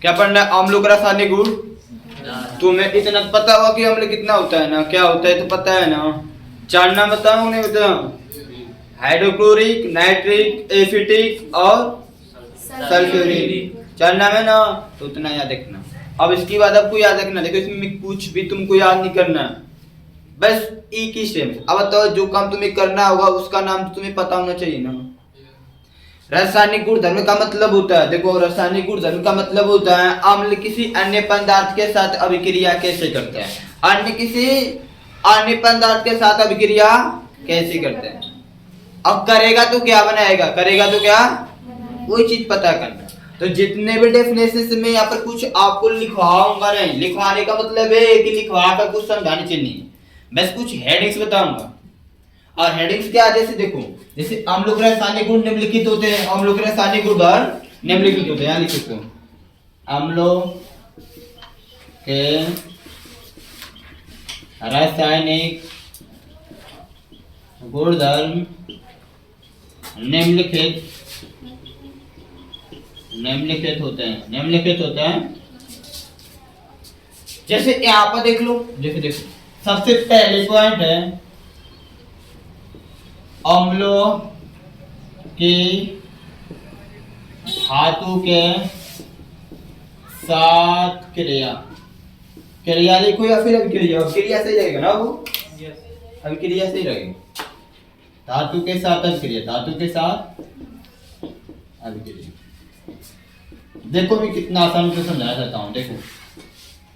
क्या पढ़ना है? अम्लों का रासायनिक गुण। तुम्हें इतना पता होगा कि अम्ल कितना होता है ना, क्या होता है तो पता है ना। जानना बताऊं नहीं बताऊं? हाइड्रोक्लोरिक, नाइट्रिक, एसिटिक और सल्फ्यूरिक। जानना है ना, तो उतना याद रखना। अब इसकी बात आपको याद रखना। देखो इसमें कुछ भी तुमको याद नहीं करना, बस एक ही स्टेप। अब बताओ जो काम तुम्हें करना होगा उसका नाम तो तुम्हें पता होना चाहिए ना। रासायनिक गुणधर्म का मतलब होता है, देखो रासायनिक गुणधर्म का मतलब होता है अम्ल किसी अन्य पदार्थ के साथ अभिक्रिया कैसे करते हैं। अन्य किसी अन्य पदार्थ के साथ अभिक्रिया कैसे करते हैं। अब करेगा तो क्या बनाएगा, करेगा तो क्या, कोई चीज पता करना। तो जितने भी डेफिनेशन में यहाँ पर कुछ आपको लिखवाऊंगा नहीं, लिखवाने का मतलब है कि लिखवा कर कुछ समझाने चाहिए, बस कुछ हेडिंग्स बताऊंगा। और हेडिंग्स क्या, जैसे देखो जैसे अम्लों के रासायनिक गुण निम्नलिखित होते हैं। अम्लों के रासायनिक गुण निम्नलिखित होते हैं, यहाँ लिखो अम्लों के रासायनिक गुणधर्म निम्नलिखित होते हैं। जैसे यहाँ पर देख लो, जैसे देखो सबसे पहले पॉइंट है अम्लों की धातु के साथ क्रिया लिखो या फिर अभिक्रिया। अभिक्रिया सही रहेगा ना, वो अभिक्रिया सही रहेगा। धातु के साथ अभिक्रिया। देखो मैं कितना आसान से समझाना चाहता हूँ। देखो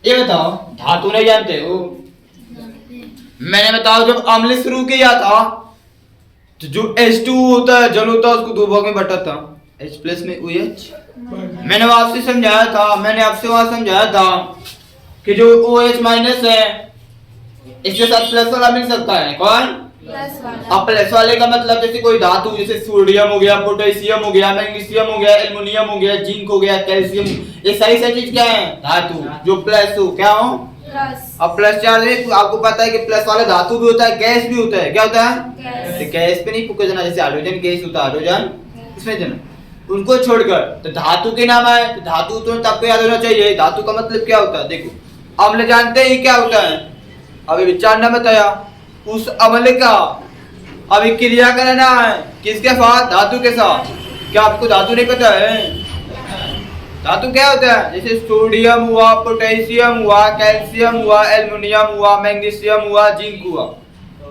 ये बताओ, धातु नहीं जानते हो? मैंने बताओ जब अम्ल शुरू किया था तो जो H2 होता है, जल होता है, उसको दो भाग में बटा था, H प्लस में OH। मैंने आपसे समझाया था कि जो OH माइनस है इसके साथ प्लस वाला मिल सकता है। कौन? अब प्लस वाले का मतलब जैसे कोई धातु, जैसे सोडियम हो गया, पोटेशियम हो गया, मैग्नीशियम हो गया, एल्युमिनियम हो गया, जिंक हो गया, कैल्शियम, ये सारी चीज क्या है? धातु। जो प्लस हो क्या हो? अब प्लस चार्ज है, आपको पता है कि प्लस वाला धातु भी होता है, गैस भी होता है। क्या होता है? तो गैस पे नहीं फूका जाना, जैसे हाइड्रोजन गैस होता है, हाइड्रोजन इसमें जाना, उनको छोड़कर तो धातु के नाम है। तो धातु तो आपको याद होना चाहिए, धातु का मतलब क्या होता है। देखो अम्ल जानते ही क्या होता है, अभी विचार न बताया। उस अम्ल का अभिक्रिया करना है किसके साथ? धातु के साथ। क्या आपको धातु नहीं पता है? धातु क्या होता है? जैसे सोडियम हुआ, पोटेशियम हुआ, कैल्शियम हुआ, एल्युमिनियम हुआ, मैग्नीशियम हुआ, जिंक हुआ,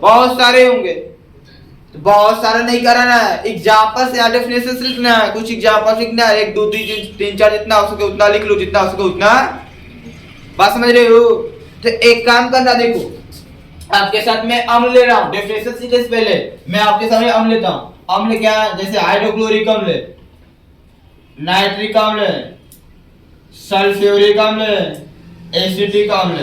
बहुत सारे होंगे। तो बहुत सारा नहीं कराना है, एग्जांपल से डेफिनेशन लिखना है, कुछ एग्जांपल लिखना है, 1 2 3 4 जितना हो सके उतना लिख लो, जितना हो सके उतना। बात समझ रहे हो? तो एक काम करना, देखो आपके साथ मैं अम्ल ले रहा हूँ, डेफिनेशन सीखने से पहले मैं आपके सामने अम्ल लेता हूँ। अम्ल क्या है? जैसे हाइड्रोक्लोरिक अम्ल, नाइट्रिक अम्ल, सल्फ्यूरिक अम्ल, एसिटिक अम्ल,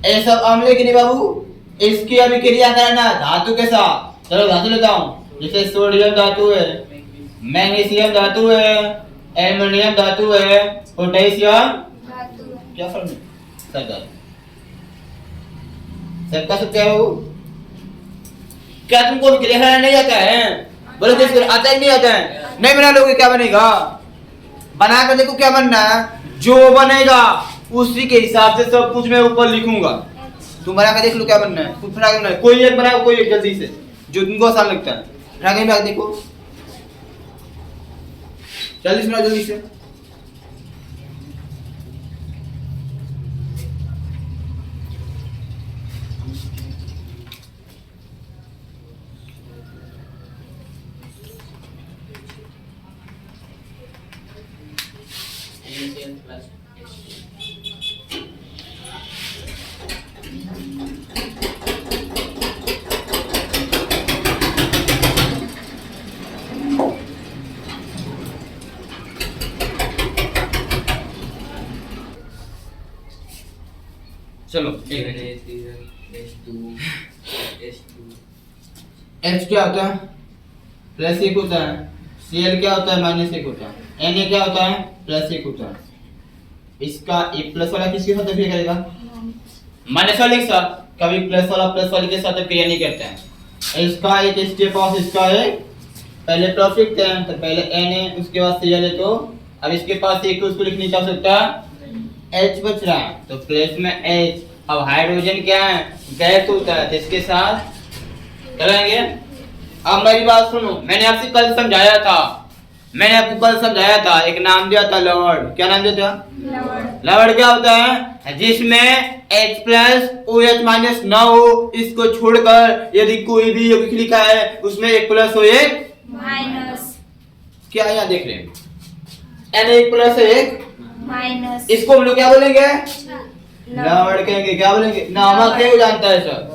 ये सब अम्ल के नहीं बाबू, इसकी अभिक्रिया करना धातु के साथ। चलो धातु लेता हूँ, जैसे सोडियम धातु है, मैग्नीशियम धातु है, एल्युमिनियम धातु है, पोटेशियम धातु। क्या फर्क है? सबका सब क्या हो? क्या तुमको अभिक्रिया करना नहीं आता है? बोलो किसको आता ही नहीं आता है? नहीं बना लोगे क्या बनेगा? बना कर देखो क्या बनना है, जो बनेगा उसी के हिसाब से सब कुछ मैं ऊपर लिखूंगा। तुम बना कर देख लो क्या बनना है, कुछ बना के, कोई एक बनाओ, कोई एक जल्दी से जो तुमको आसान लगता है बना के देखो, जल्दी से बनाओ, जल्दी से। चलो H क्या होता है? प्लस 1 होता है। Cl क्या होता है? माइनस 1 होता है। Na क्या होता है? प्लस 1 होता है। इसका एक प्लस वाला किसके साथ क्रिया करेगा? माइनस वाले के साथ। कभी प्लस वाला प्लस वाले के साथ क्रिया नहीं करते हैं। इसका एक स्टेप ऑफ, इसका है पहले प्रॉफिट है तो पहले Na, उसके बाद Cl है तो अब इसके पास एक उसको लिखने की आवश्यकता H बच रहा है तो प्लस में H। अब हाइड्रोजन क्या है, गैस होता है, तो इसके साथ करेंगे। अब मेरी बात सुनो, मैंने आपसे कल समझाया था, मैंने आपको कल समझाया था, एक नाम दिया था लवण। क्या नाम दिया था? लवण क्या होता है? जिसमें H प्लस OH माइनस ना हो, इसको छोड़कर यदि कोई भी यौगिक लिखा है उसमें एक प्लस हो एक माइनस। क्या यहाँ देख रहे हैं, N एक प्लस एक माइनस। इसको हम लोग क्या बोलेंगे? लवण कहेंगे। क्या बोलेंगे? नमक है, वो जानता है सर।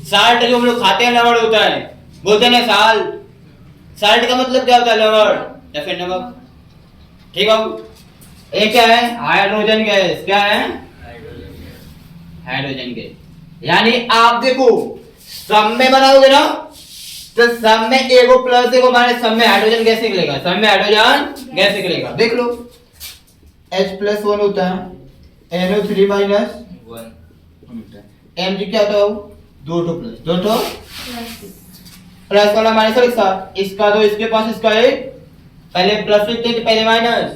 साल्ट जो हम लोग खाते हैं लवण होता है, बोलते हैं ना साल्ट। साल्ट का मतलब क्या होता है? लवण या फिर नमक। ठीक है। ये क्या है? Hydrogen gas. क्या है? Hydrogen gas. यानी आप देखो सब में बनाओगे ना तो सब में एगो प्लस एगो माइनस, सब में हाइड्रोजन गैस निकलेगा, सब में हाइड्रोजन गैस निकलेगा। देख लो H प्लस 1 होता है, NO3 माइनस 1 Mg क्या होता है? दो टो प्लस, दो टो प्लस वाला माइनस और इसका दो, इसके पास इसका एक, पहले प्लस लिखते हैं कि पहले माइनस?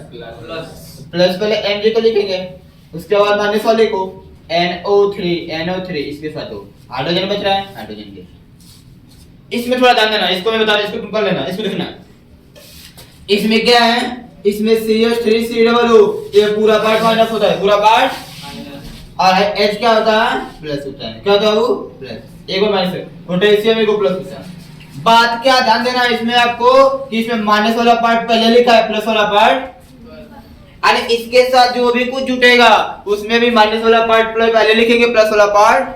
प्लस पहले Mg को लिखेंगे, उसके बाद माइनस वाले को NO3 इसके साथ हो, हाइड्रोजन बच रहा है, हाइड्रोजन गैस। इसमें थोड़ा ध्यान देना, इसको मैं बता रहा हूं, इसको तुम कर लेना, इसको लिखना। इसमें क्या है? इसमें CH3COO, ये पूरा पार्ट माइनस होता है, पूरा पार्ट, और H क्या होता है? प्लस होता है। क्या होता है वो? प्लस। एक और माइनस है, पोटेशियम एक और प्लस होता है। बात क्या ध्यान देना है इसमें आपको कि इसमें माइनस वाला पार्ट पहले लिखा है, प्लस वाला पार्ट, और इसके साथ जो भी कुछ जुटेगा उसमें भी माइनस वाला पार्ट पहले लिखेंगे, प्लस वाला पार्ट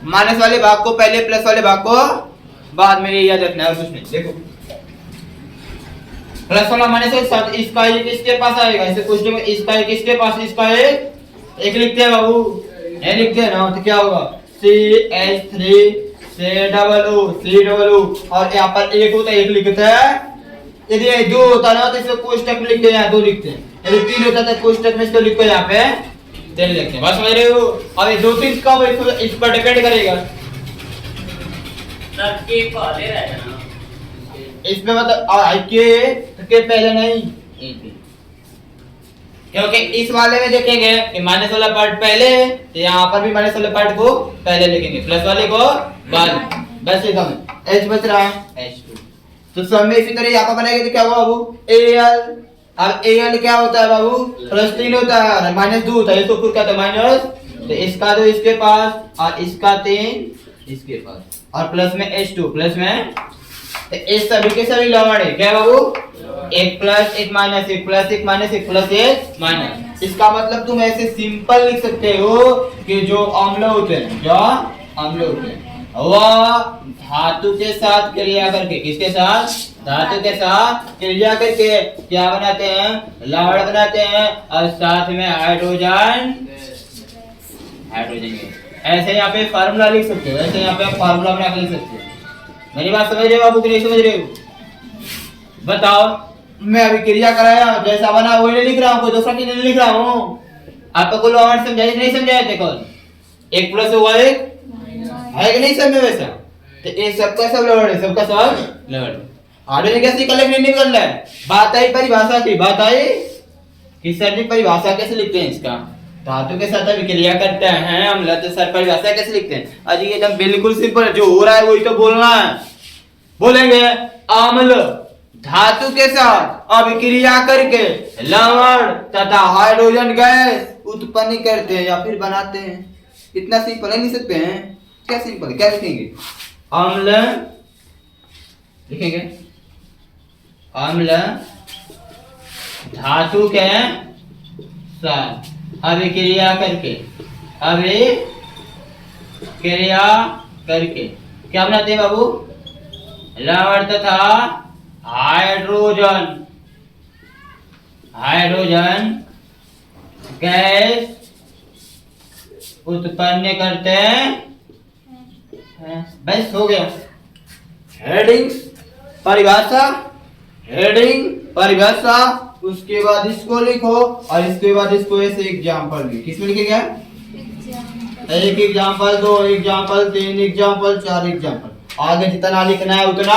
माइनस वाले भाग को पहले, प्लस वाले भाग को बाद में, याद रखना है। कुछ नहीं, देखो प्लस वाला माइनस के साथ इसका एक इसके पास आएगा, इसे कुछ नहीं, इसका एक इसके पास, इसका एक लिखते हैं बाबू, ये लिखते हैं ना, तो क्या होगा? CH3COO, और यहाँ पर एक होता है, एक लिखते हैं। यदि दो होता ना तो इसको कोष्टक में लिखते हैं, दो लिखते हैं। यदि तीन होता तो कोष्टक में इसको लिखो, यहाँ पे तीन लिखते हैं। बस समझ रहे हो? अब ये दो तीन कब इस पर डिपेंड करेगा, इसमें मतलब के पहले नहीं, क्योंकि इस वाले में देखेंगे कि माइनस वाला पार्ट पहले, तो यहाँ पर भी माइनस वाले पार्ट को पहले लिखेंगे, प्लस वाले को बाद। बस एकदम H बच रहा है, H2। तो सब में इसी तरह यहाँ पर बनाएंगे तो क्या हुआ बाबू? Al। अब Al क्या होता है बाबू? प्लस 3 होता है, माइनस 2 होता है, तो फिर क्या होता है? माइनस। तो इसका 2 इसके पास और इसका 3 इसके पास, और प्लस में H2, प्लस में, तो इस सभी के सभी लवण है। क्या बाबू? एक प्लस एक माइनस, एक प्लस एक माइनस, एक प्लस एक माइनस। इसका मतलब तुम ऐसे सिंपल लिख सकते हो कि जो अम्ल होते हैं, जो अम्ल होते हैं वह धातु के साथ क्रिया करके, किसके साथ? धातु के साथ क्रिया करके क्या बनाते हैं? लवण बनाते हैं, और साथ में हाइड्रोजन गैस। ऐसे यहाँ पे फार्मूला लिख सकते हो, ऐसे यहाँ पे फार्मूला बना के लिख सकते हो। मेरी बात समझ रहे हो बाबू कि नहीं समझ रहे हो? बताओ, मैं अभी क्रिया कराया जैसा बना वही नहीं लिख रहा हूँ, कोई दूसरा चीज नहीं लिख रहा हूँ। आपको कोई लवण समझाए नहीं समझाए थे कल? एक प्लस हुआ एक है कि नहीं सब में वैसा? तो ये सबका सब लवण है, सबका सब लवण। हाइड्रोजन गैस कलेक्ट नहीं कर रहा है। बात आई परिभाषा की, बात आई कि सर जी परिभाषा कैसे लिखते हैं इसका? धातु के साथ अभिक्रिया करते हैं अम्ल, तो सर परिभाषा कैसे लिखते हैं? अजी एकदम बिल्कुल सिंपल है, जो हो रहा है वही तो बोलना है। बोलेंगे अम्ल धातु के साथ अभिक्रिया करके लवण तथा हाइड्रोजन गैस उत्पन्न करते हैं या फिर बनाते हैं। इतना सिंपल है, नहीं सकते हैं? क्या सिंपल है? क्या लिखेंगे? अम्ल लिखेंगे, अम्ल धातु के साथ अभिक्रिया करके, अभिक्रिया करके क्या बनाते हैं बाबू? लवण तथा हाइड्रोजन गैस उत्पन्न करते हैं। बस हो गया। हेडिंग परिभाषा, उसके बाद इसको लिखो और इसके बाद इसको ऐसे एग्जांपल भी। किसमें लिखेंगे? एक एग्जांपल, दो एग्जांपल, तीन एग्जांपल, चार एग्जांपल। आगे जितना लिखना है उतना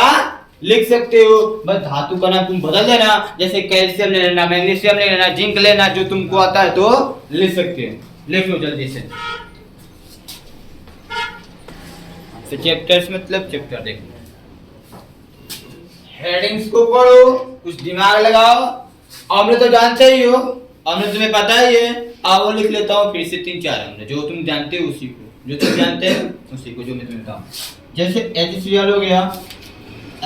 लिख सकते हो, बस धातु का नाम तुम बदल देना, जैसे कैल्शियम ले लेना, मैग्नीशियम ले लेना, जिंक लेना, जो तुमको आता है तो लिख सकते हो। लिख लो जल्दी से। तो चैप्टर्स मतलब चैप्टर देखो, हेडिंग्स को पढ़ो, कुछ दिमाग लगाओ। अम्ल तो जानते ही हो, अम्ल तुम्हें पता ही है। अब वो लिख लेता हूँ फिर से 3-4 अम्ल जो तुम जानते हो उसी को, जो तुम जानते हो उसी को, जो मैं तुम्हें बताऊँ। जैसे HCl हो गया,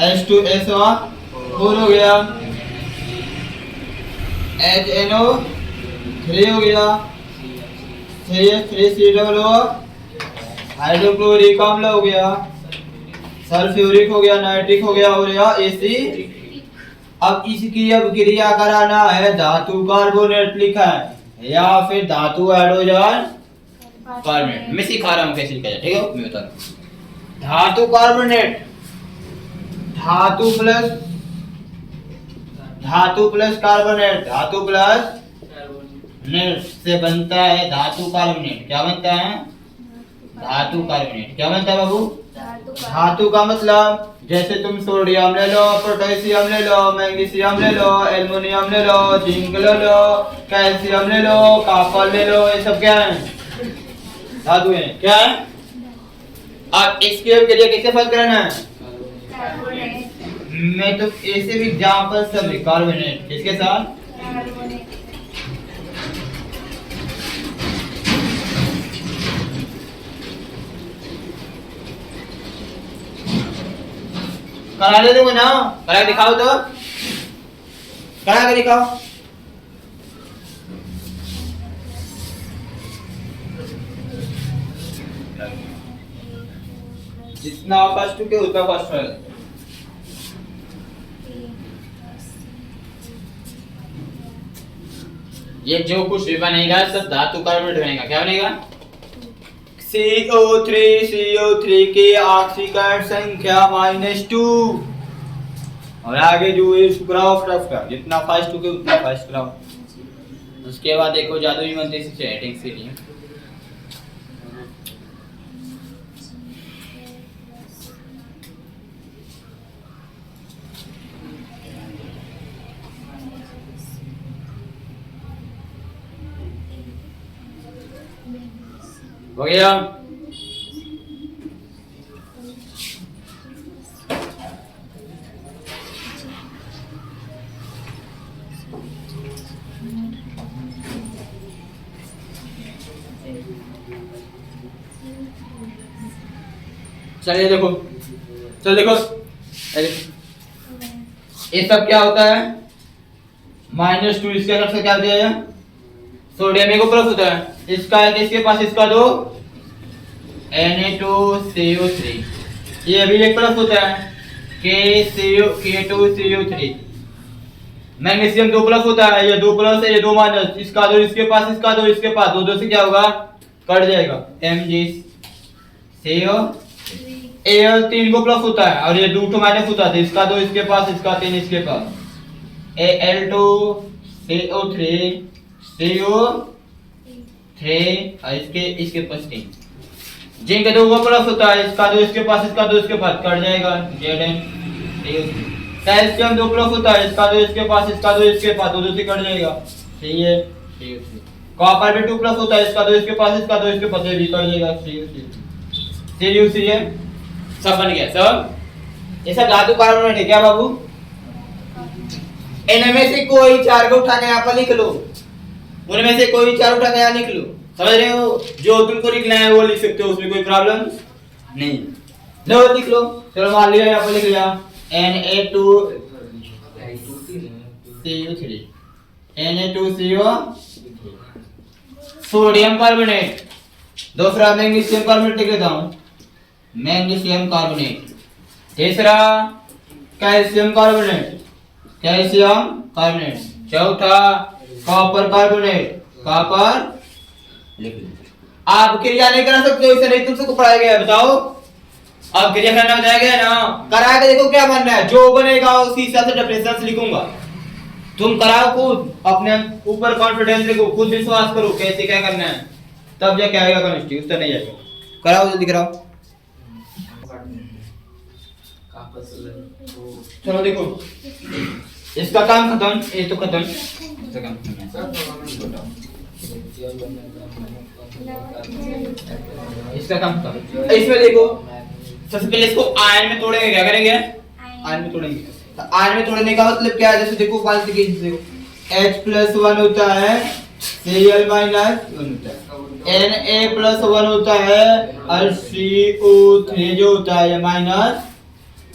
H2SO4 हो गया, HNO3 हो गया, CH3COO, हाइड्रोक्लोरिक अम्ल हो गया, सल्फ्यूरिक हो गया, नाइट्रिक हो गया और यह एसिड। अब इसकी अब क्रिया कराना है, धातु कार्बोनेट लिखा है या फिर धातु हाइड्रोजन कार्बोनेट। मैं सिखा रहा हूँ कैसे लिखा जाए, ठीक है, मैं बता रहा हूँ। धातु कार्बोनेट, धातु प्लस कार्बोनेट, धातु प्लस नेट से बनता है धातु कार्बोनेट। क्या बनता है? धातु कार्बोनेट। क्या बनता है बाबू? धातु का मतलब जैसे तुम सोडियम ले लो, पोटेशियम ले लो, मैग्नीशियम ले लो, एल्युमिनियम ले लो, जिंक ले लो, कैल्शियम ले लो, कॉपर ले लो, ये सब क्या है? धातु है। क्या है? अब इसके लिए कैसे फर्क करना है? मैं तो ऐसे भी एग्जांपल सब कार्बोनेट किसके साथ? करा ले दूंगा ना, करा के दिखाओ तो, करा के दिखाओ। जितना फर्स्ट के उतना फर्स्ट है। ये जो कुछ भी बनेगा सब धातु कार्बोनेट बनेगा। क्या बनेगा? CO3 की ऑक्सीकरण संख्या -2 और आगे जो इस ग्राफ का जितना फास्ट हो गया उतना फास्ट ग्राफ। उसके बाद देखो जादुई मंत्र से हेडिंग से लिए हो गया। चलिए देखो, चल देखो, ये सब क्या होता है? -2 इसके तरफ से क्या दिया है? सोडियम एक प्लस होता है, इसका एक इसके पास इसका 2 Na2CO3, ये भी एक प्लस होता है K2CO3। मैग्नीशियम 2 प्लस होता है, ये 2 प्लस है, ये 2 माइनस, इसका 2 इसके पास, इसका 2 इसके पास, 2 से क्या होगा? कट जाएगा। MgCO, Al 3 को प्लस होता है और ये 2 माइनस होता है, इसका 2 इसके पास, इसका 3 इसके पास, Al2CO3 CO3 और इसके पास 3। जिंक 2 को प्लस होता है, इसका 2 इसके पास, इसका 2 इसके पास, कट जाएगा Zn। कैल्शियम 2 प्लस होता है, इसका 2 इसके पास, इसका 2 इसके पास, 2 से कट जाएगा Ca। कॉपर भी 2 प्लस होता है, इसका 2 इसके पास, इसका 2 इसके पास, ये भी कट जाएगा CuCl। सब बन गया सब। ये सब धातु कार्बोनेट है। क्या बाबू? इनमें से कोई 4 को उठा के यहाँ पर लिख लो, उनमें से कोई 4 उठा के यहाँ लिख लो। समझ रहे हो? जो तुमको लिखना है वो लिख सकते हो, उसमें कोई प्रॉब्लम नहीं। लो लिख लो। चलो मान लिया, यहाँ पर लिख लिया Na2CO3, Na2CO, सोडियम कार्बोनेट। दूसरा मैग्नीशियम कार्बोनेट लिख लेता हूँ, मैग्नीशियम कार्बोनेट। तीसरा कैल्शियम कार्बोनेट, कैल्शियम कार्बोनेट। चौथा कॉपर कार्बोनेट, कॉपर लिख लो। आप क्रिया नहीं करा सकते हो, इसे नहीं तुमसे को पढ़ाया गया है, बताओ। अब क्रिया करना बताया गया ना, करा के देखो क्या बनना है, जो बनेगा उसी हिसाब से डेफिनेशन लिखूंगा। तुम कराओ खुद, अपने ऊपर कॉन्फिडेंस लिखो, खुद विश्वास करो कैसे क्या करना है, तब जाके आएगा केमिस्ट्री, उससे नहीं आएगा। कराओ जल्दी कराओ। चलो देखो, इसका काम खत्म, ये तो खत्म, इसका काम खत्म। इसका काम खत्म। इसमें देखो, सबसे पहले इसको आयन में तोड़ेंगे, क्या करेंगे? आयन में तोड़ेंगे। तो आयन में तोड़ने का मतलब क्या है? जैसे देखो क्वालिटी के देखो, H+1 होता है, Cl- 1 होता है, Na+1 होता है और CO3 जो होता है ये माइनस।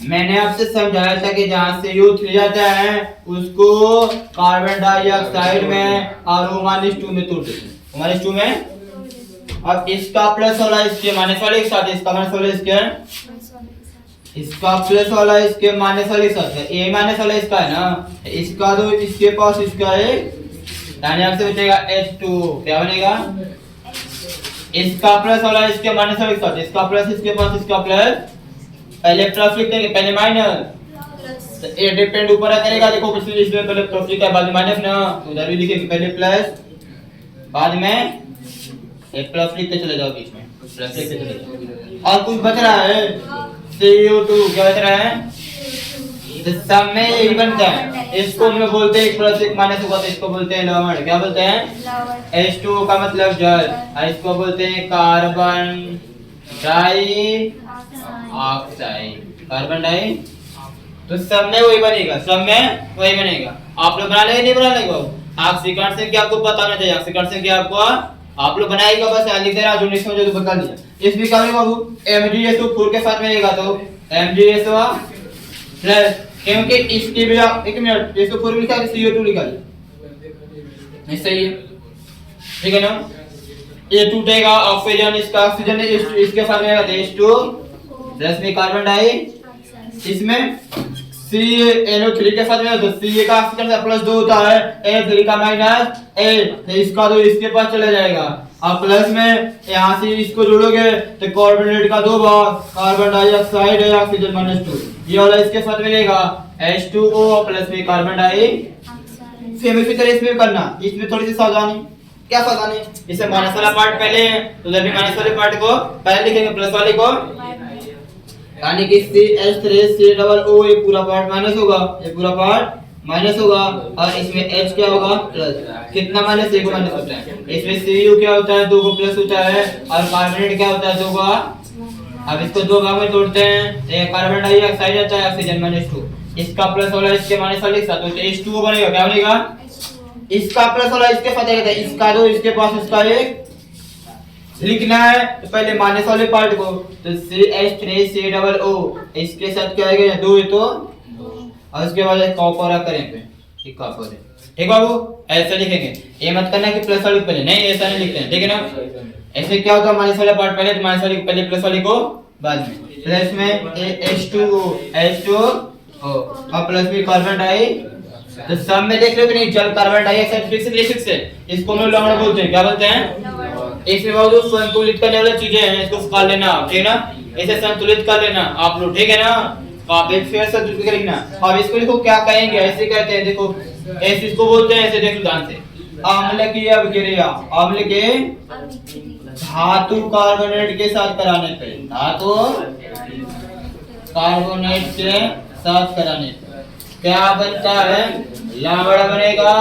मैंने आपसे समझाया था कि जहाँ CO3 आता है उसको कार्बन डाइऑक्साइड में और O-2 में तोड़ देते हैं, O-2 में। अब इसका प्लस वाला इसके माइनस वाले के साथ, इसका माइनस वाला इसके, इसका प्लस वाला इसके माइनस वाले के साथ है, ए माइनस वाला इसका है ना, इसका तो इसके पास इसका है, यानी आपसे बचेगा H2, क्या बनेगा? इसका प्लस वाला इसके माइनस वाले के साथ, इसका प्लस इसके पास इसका प्लस, पहले प्लस लिख देंगे पहले माइनस, तो ए डिपेंड ऊपर करेगा। देखो पिछले इसमें पहले प्लस लिखा है बाद में माइनस ना, तो उधर भी लिखेंगे पहले प्लस बाद में एक प्लस लिखते चले जाओ, बीच में प्लस लिखते चले जाओ। और कुछ बच रहा है CO2, क्या बच रहा है? तो सब में यही बनता है, इसको हम लोग बोलते हैं एक प्लस एक माइनस होगा तो इसको बोलते हैं लवण, क्या बोलते हैं? H2 का मतलब जल, और इसको बोलते हैं कार्बन डाइऑक्साइड, कार्बन डाई। तो सब में वही बनेगा, सब में वही बनेगा। आप लोग बना लेंगे नहीं बना लेंगे? ऑक्सीकरण से क्या आपको पता होना चाहिए, ऑक्सीकरण से क्या आपको, आप लोग बनाएगा बस यहाँ लिख देना, जो नहीं समझे तो बता दिया। इसमें क्या होगा बाबू? MgSO4 के साथ में रहेगा तो MgSO प्लस, क्योंकि इसके बिना एक मिनट SO4 लिखा है CO2 लिखा है, सही है, ठीक है ना? ये टूटेगा, ऑक्सीजन इसका ऑक्सीजन है, इसके साथ में रहेगा H2 प्लस में कार्बन डाई, इसमें CnO3 के साथ में तो Ca का ऑक्सीजन प्लस 2 होता है, A3 का माइनस A, तो इसका तो इसके पास चला जाएगा। अब प्लस में यहाँ से इसको जोड़ोगे तो कार्बोनेट का 2 भाग, कार्बन डाइऑक्साइड है, ऑक्सीजन -2, ये वाला इसके साथ मिलेगा H2O प्लस में कार्बन डाई। सेम इसी तरह इसमें करना, इसमें थोड़ी सी सावधानी, क्या सावधानी? इसे माइनस वाला पार्ट पहले, तो उधर भी माइनस वाले पार्ट को पहले लिखेंगे, प्लस वाले को, यानी कि CH3COO ये पूरा पार्ट माइनस होगा, ये पूरा पार्ट माइनस होगा, और इसमें H क्या होगा? प्लस। कितना माइनस? 1 माइनस होता है। इसमें Cu क्या होता है? 2 को प्लस होता है, और कार्बोनेट क्या होता है? 2 का। अब इसको 2 भाग में तोड़ते हैं, तो ये कार्बन डाइऑक्साइड आता है, ऑक्सीजन -2, इसका प्लस वाला इसके माइनस वाले के साथ, तो H2O बनेगा, क्या बनेगा? इसका प्लस वाला इसके साथ आएगा, इसका 2 इसके पास इसका 1 लिखना है, तो पहले माइनस वाले पार्ट को, तो CH3COO इसके साथ क्या आएगा? 2 है तो, और उसके बाद कॉपर करेंगे, ठीक कॉपर है, ठीक बाबू? ऐसे लिखेंगे, ये मत करना कि प्लस वाले पहले, नहीं ऐसा नहीं लिखते हैं, ठीक है ना? ऐसे क्या होता है, माइनस वाला पार्ट पहले, तो माइनस वाले पहले प्लस वाले को बाद में, प्लस में H2O और प्लस में कार्बन डाई। तो सब में देख रहे हो कि नहीं, जल कार्बन डाइऑक्साइड फिक्स है, इसको हम लोग लवण बोलते हैं, क्या बोलते हैं? इसमें बहुत संतुलित करने वाली चीजें हैं, इसको कर लेना, ठीक है ना? इसे संतुलित कर लेना आप लोग, ठीक है ना? आप एक फेयर संतुलित कर लिखना। अब इसको देखो क्या कहेंगे, ऐसे कहते हैं, देखो ऐसे इसको बोलते हैं, ऐसे देखो ध्यान से, अम्ल की अभिक्रिया, अम्ल के धातु कार्बोनेट के साथ कराने पे, धातु कार्बोनेट के साथ कराने पे क्या बनता है? लवण बनेगा,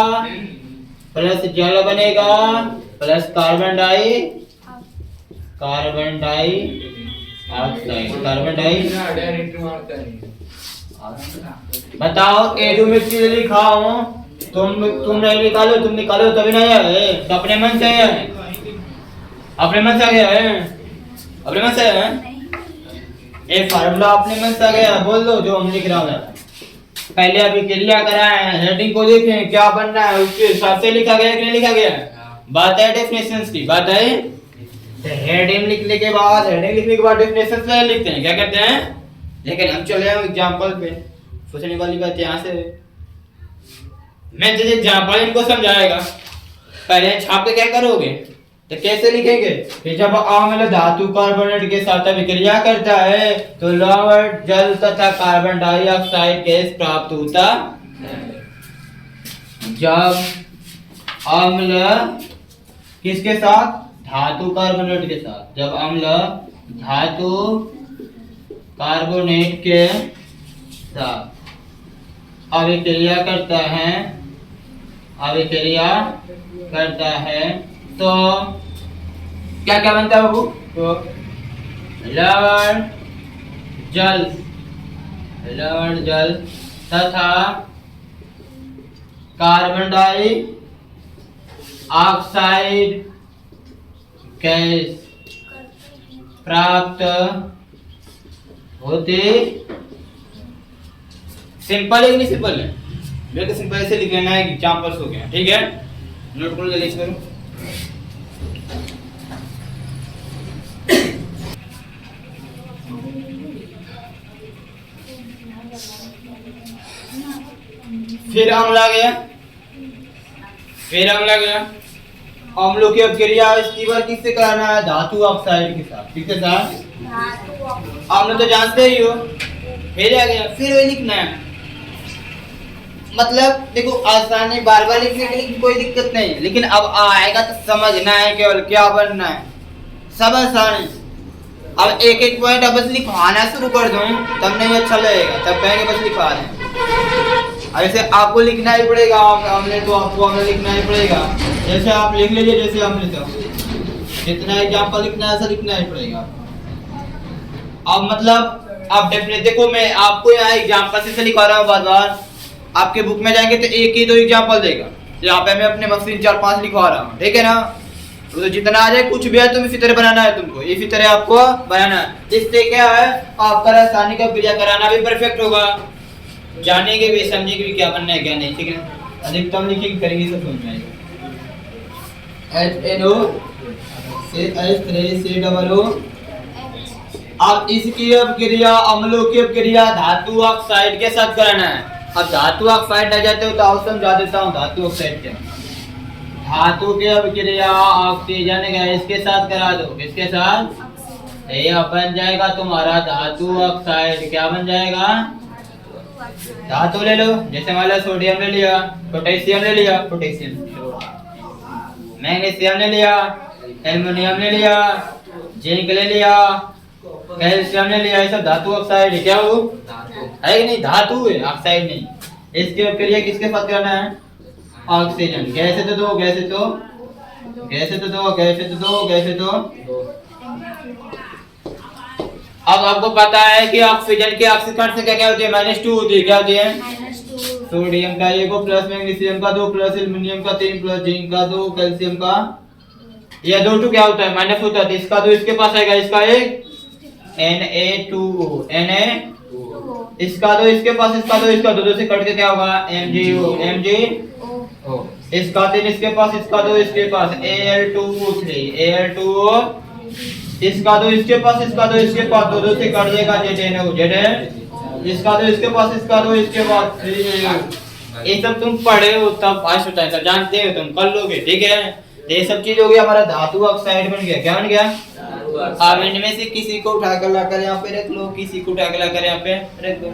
प्लस जल बनेगा, plus carbon dioxide, carbon di. बताओ एडू मिट्टी लिखा हूं, तुम नहीं निकालो, तुम निकालो तभी नहीं है, तो अपने मन से है, अपने मन से आ गया है, अपने मन से है, ये फार्मूला अपने मन से आ गया, बोल दो जो हम लिख रहा हूं। पहले अभी क्रिया कराए, हेडिंग को देखें क्या बनना है, उसके हिसाब से लिखा गया कि नहीं लिखा गया। बात है डेफिनेशंस की, बात है हेडिंग लिखने के बाद, डेफिनेशंस में लिखते हैं, क्या कहते हैं? लेकिन हम चले जाओ एग्जांपल पे, सोचने वाली बात यहाँ से, मैं जैसे एग्जांपल इनको समझाएगा, पहले छाप के क्या करोगे, तो कैसे लिखेंगे कि जब अम्ल धातु कार्बोनेट के साथ अभिक्रिया करता है तो लवण जल तथा कार्बन डाइऑक्साइड गैस प्राप्त होता है। जब अम्ल किसके साथ? धातु कार्बोनेट के साथ, जब अम्ल धातु कार्बोनेट के साथ अभिक्रिया करता है, अभिक्रिया करता है तो क्या क्या बनता है बाबू? तो लवण जल, लवण जल तथा कार्बन डाई ऑक्साइड गैस प्राप्त होते। सिंपल है कि नहीं सिंपल है? बिल्कुल सिंपल ऐसे लिख लेना है, एग्जांपल्स हो गया, ठीक है? नोट करो जल्दी करो। फिर अम्ल आ गया, फिर अम्ल आ गया। अम्लों की अभिक्रिया इसकी बार किससे कराना है? धातु ऑक्साइड के साथ, किसके साथ? अम्ल तो जानते ही हो। फिर आ गया, फिर वही लिखना है। मतलब देखो आसानी बार बार लिखने के लिए कोई दिक्कत नहीं, लेकिन अब आएगा तो समझना है केवल क्या बनना है, सब आसान है। अब एक एक पॉइंट अब बस लिखवाना शुरू कर दूं तब नहीं अच्छा लगेगा, तब कहेंगे बस लिखवा दें। अब ऐसे आपको लिखना ही पड़ेगा, अम्ल तो आपको अम्ल लिखना ही पड़ेगा। जैसे आप लिख लीजिए, जैसे अम्ल तो जितना एग्जाम्पल लिखना है ऐसा लिखना ही पड़ेगा। अब मतलब आप डेफिनेट देखो, मैं आपको यहाँ एग्जाम्पल से लिखवा रहा हूँ, बार बार आपके बुक में जाएंगे तो एक ही दो एग्जाम्पल देगा। यहाँ पे मैं अपने मशीन 4-5 लिखवा रहा हूँ, ठीक है ना? तो जितना आ जाए कुछ भी है तुम इसी तरह बनाना है, तुमको इसी तरह आपको बनाना है। इससे क्या है, आपका रासायनिक का क्रिया कराना भी परफेक्ट होगा, जानेंगे भी समझेंगे भी क्या बनना है क्या नहीं, ठीक है? अधिकतम लिखेंगे करेंगे सब समझ में आएगा। HNO से H3COO। अब इसकी अभिक्रिया अम्लों की अभिक्रिया धातु ऑक्साइड के साथ कराना है। अब धातु ऑक्साइड न जाते हो तो आप समझा देता हूँ धातु ऑक्साइड क्या। धातु की अभिक्रिया ऑक्सीजन गैस के साथ करा दो, किसके साथ? ये बन जाएगा तुम्हारा धातु ऑक्साइड। क्या बन जाएगा? धातु ले लो, जैसे मान लो सोडियम ले लिया, पोटेशियम ले लिया, पोटेशियम, मैग्नीशियम ले लिया, एल्युमिनियम ले लिया, जिंक ले लिया, कैल्शियम ले लिया, ये सब धातु ऑक्साइड है। क्या वो है कि नहीं? धातु है, ऑक्साइड नहीं। इसकी अभिक्रिया किसके साथ करना है? ऑक्सीजन। कैसे तो दो, कैसे तो कैसे तो दो, कैसे तो दो, कैसे तो। अब आपको पता है कि ऑक्सीजन के ऑक्सीकरण संख्या क्या होती है? -2 होती है। क्या होती है? सोडियम का 1 प्लस मैग्नीशियम का 2 प्लस एल्युमिनियम का 3 प्लस जिंक का 2 कैल्शियम का ये 2 क्या होता है? माइनस होता है। इसका 2 इसके पास आएगा, इसका 1 Na2O, Na, इसका 2 इसके पास, इसका 2 इसका 2 से कट के क्या होगा? MgO, MgO, इसका 3 इसके पास, इसका 2 इसके पास, Al2O3, Al2O, इसका 2 इसके पास, इसका 2 इसके पास, 2 से कट जाएगा ZnO, Zn, इसका 2 इसके पास, इसका 2 इसके पास, 3Na। ये सब तुम पढ़े हो तब पास होता है, सब जानते हो, तुम कर लोगे, ठीक है? ये सब चीज हो गया, हमारा धातु ऑक्साइड बन गया। क्या बन गया? अब इनमें से किसी को उठाकर लाकर यहाँ पे रख लो, किसी को उठाकर लाकर यहाँ पे रख लो,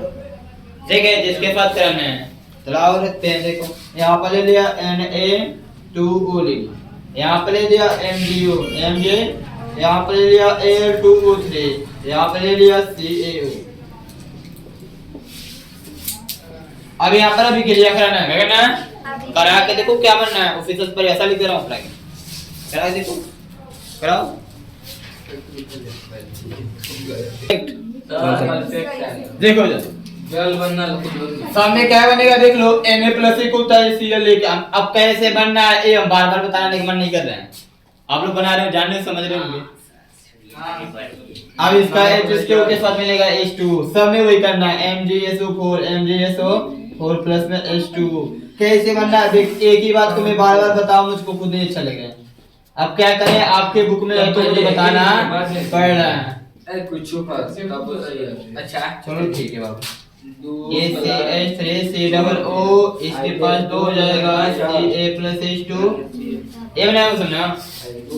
ठीक है? जिसके पास करना है चलाओ रखते हैं। देखो यहाँ पर ले लिया Na2O, ले लिया यहाँ पे ले लिया MgO, Mg, यहाँ पे ले लिया Al2O3, यहाँ पे ले लिया CaO। अब यहाँ पर अभिक्रिया कराना है, क्या करना है? करा के देखो क्या बनना है। ऑफिसर्स पर ऐसा लिख रहा हूँ, करा के देखो, कराओ। देखो सामने क्या बनेगा, देख लो। Na+ होता है Cl लेके। अब कैसे बनना है ये हम बार बार बताने का मन नहीं कर रहे हैं, आप लोग बना रहे हो, जान रहे हो, समझ रहे होंगे। अब इसका H इसके साथ मिलेगा H2, सब में वही करना है, MgSO4, MgSO4 प्लस में H2। कैसे बनना है एक ही बात को मैं बार बार बताऊं, मुझको खुद नहीं अच्छा लगेगा। अब क्या करें, आपके बुक में है तो मुझे बताना पड़ रहा है। कुछ अच्छा चलो ठीक है बाबू। ये H3COO, इसके पास 2 हो जाएगा, Ca+H2। ये बनाया हो समझा?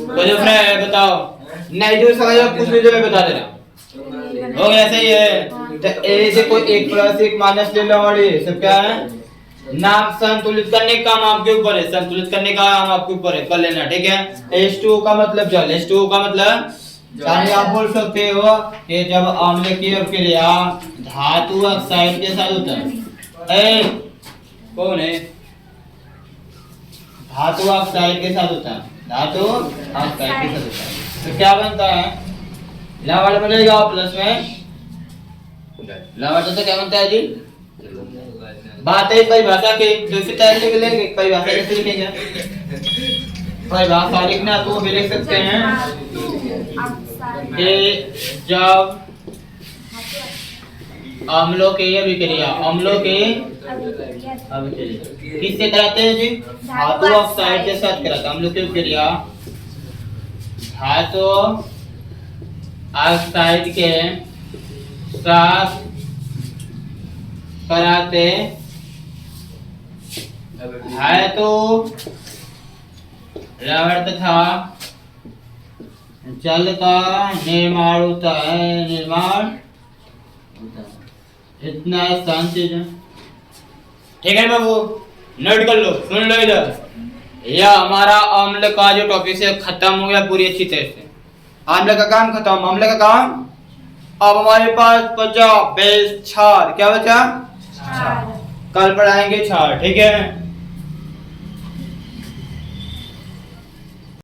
बोलो फ्रेंड बताओ, नहीं जो समझ कुछ भी जो मैं बता दे रहा हो गया, सही है? तो A से कोई 1 + 1 माइनस ले लो, और ये सब क्या है? नाम संतुलित करने का काम आपके ऊपर है, संतुलित करने का काम आपके ऊपर है, कर लेना, ठीक है? H2O का मतलब जल, H2O का मतलब यानी आप बोल सकते हो कि जब अम्ल की अभिक्रिया धातु ऑक्साइड के साथ होता है, कौन है? धातु ऑक्साइड के साथ होता है, धातु ऑक्साइड के साथ होता है, तो क्या बनता है? लवण बनेगा प्लस में लवण, तो क्या बनता है जी? बात है परिभाषा की, जो कि तैयार लिख लेंगे, परिभाषा कैसे लिखेंगे? परिभाषा लिखना तो वो भी लिख सकते हैं कि जब अम्लों की अभिक्रिया, अम्लों की अभिक्रिया किससे कराते हैं जी? धातु ऑक्साइड के साथ कराते हैं। अम्लों की अभिक्रिया धातु ऑक्साइड के साथ कराते है तो लवण तथा जल का निर्माण होता है, निर्माण होता है। इतना आसान चीज है, ठीक है बाबू, नोट कर लो, सुन लो इधर। यह हमारा अम्ल का जो टॉपिक है खत्म हो गया पूरी अच्छी तरह से। अम्ल का काम खत्म, अम्ल का काम। अब हमारे पास बचा बेस क्षार, क्या बचा? क्षार। कल पढ़ाएंगे क्षार, ठीक है।